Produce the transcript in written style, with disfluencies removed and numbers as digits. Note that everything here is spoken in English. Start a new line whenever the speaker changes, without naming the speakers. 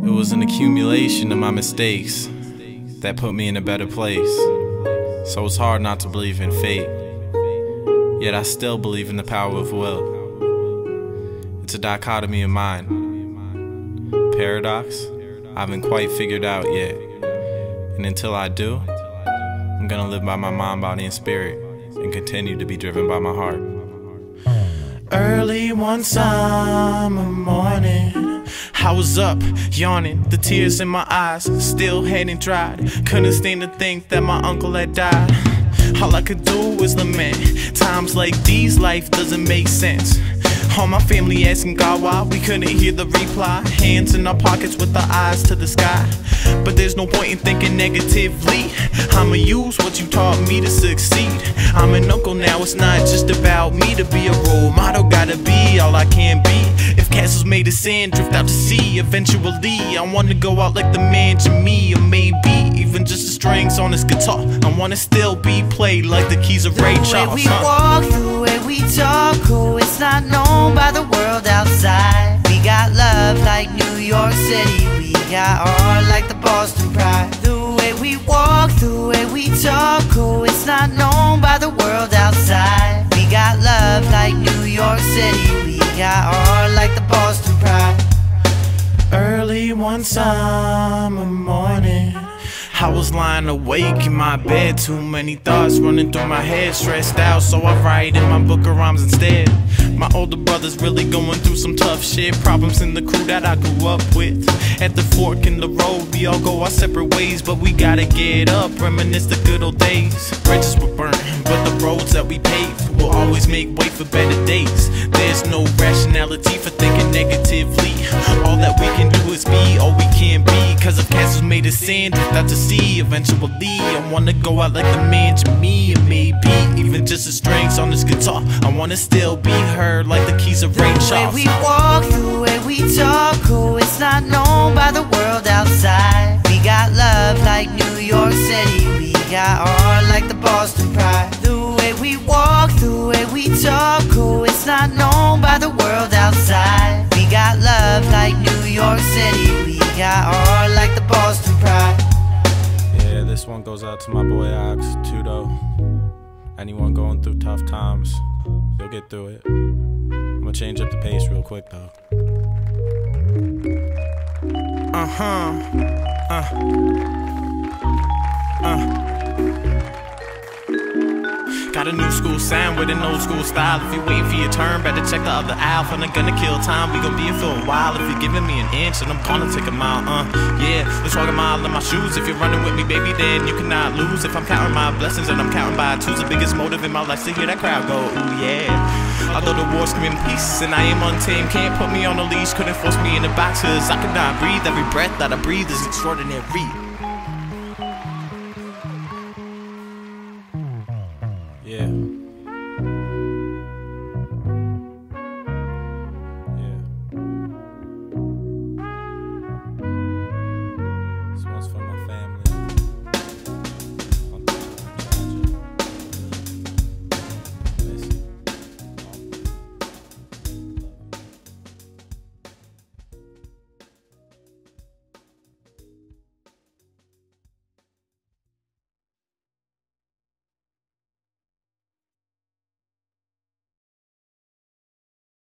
It was an accumulation of my mistakes that put me in a better place. So it's hard not to believe in fate, yet I still believe in the power of will. It's a dichotomy of mind. Paradox I haven't quite figured out yet. And until I do, I'm gonna live by my mind, body, and spirit, and continue to be driven by my heart. Early one summer morning, I was up, yawning, the tears in my eyes still hadn't dried. Couldn't stand to think that my uncle had died. All I could do was lament. Times like these, life doesn't make sense. All my family asking God why we couldn't hear the reply. Hands in our pockets with our eyes to the sky. But there's no point in thinking negatively. I'ma use what you taught me to succeed. I'm an uncle now, it's not just about me to be a role model. Gotta be all I can be. If castles made of sand drift out to sea, eventually I wanna go out like the man Jimmy. Or maybe even just the strings on this guitar, I wanna still be played like the keys of Ray Charles.
The way we walk, the way we talk, oh, it's not known by the world outside. We got love like New York City, we got art like the Boston Pride. The way we walk, the way we talk, oh, it's not known by the world outside. We got love like New York City, we got art like the Boston Pride.
Early one summer morning, I was lying awake in my bed, too many thoughts running through my head, stressed out, so I write in my book of rhymes instead. My older brother's really going through some tough shit, problems in the crew that I grew up with. At the fork in the road, we all go our separate ways, but we gotta get up, reminisce the good old days. Bridges were burned, but the roads that we paved will always make way for better days. There's no rationality for thinking negatively. All that we can do is be all we can be, cause if castles made of sand drift out to sea, eventually I wanna go out like the man Jimmy. And maybe even just the strings on this guitar, I wanna still be heard like the keys of Ray Charles.
The way we walk, the way we talk, oh, it's not known by the world outside. We got love like New York City, we got art like the Boston Pride. The way we walk, the way we talk, oh, it's not known by the world outside. We got love like New York City, we got art like the Boston Pride.
Yeah, this one goes out to my boy Ox, Tudo. Anyone going through tough times, you'll get through it. I'm gonna change up the pace real quick though. Got a new school sound with an old school style. If you're waiting for your turn, better check the other aisle. Finna gonna kill time, we gon' be here for a while. If you're giving me an inch, then I'm gonna take a mile, yeah, let's walk a mile in my shoes. If you're running with me, baby, then you cannot lose. If I'm counting my blessings and I'm counting by twos, the biggest motive in my life to hear that crowd go, ooh yeah. Although the war's screaming peace and I am untamed, can't put me on a leash, couldn't force me in a box, cause I could not breathe. Every breath that I breathe is extraordinary.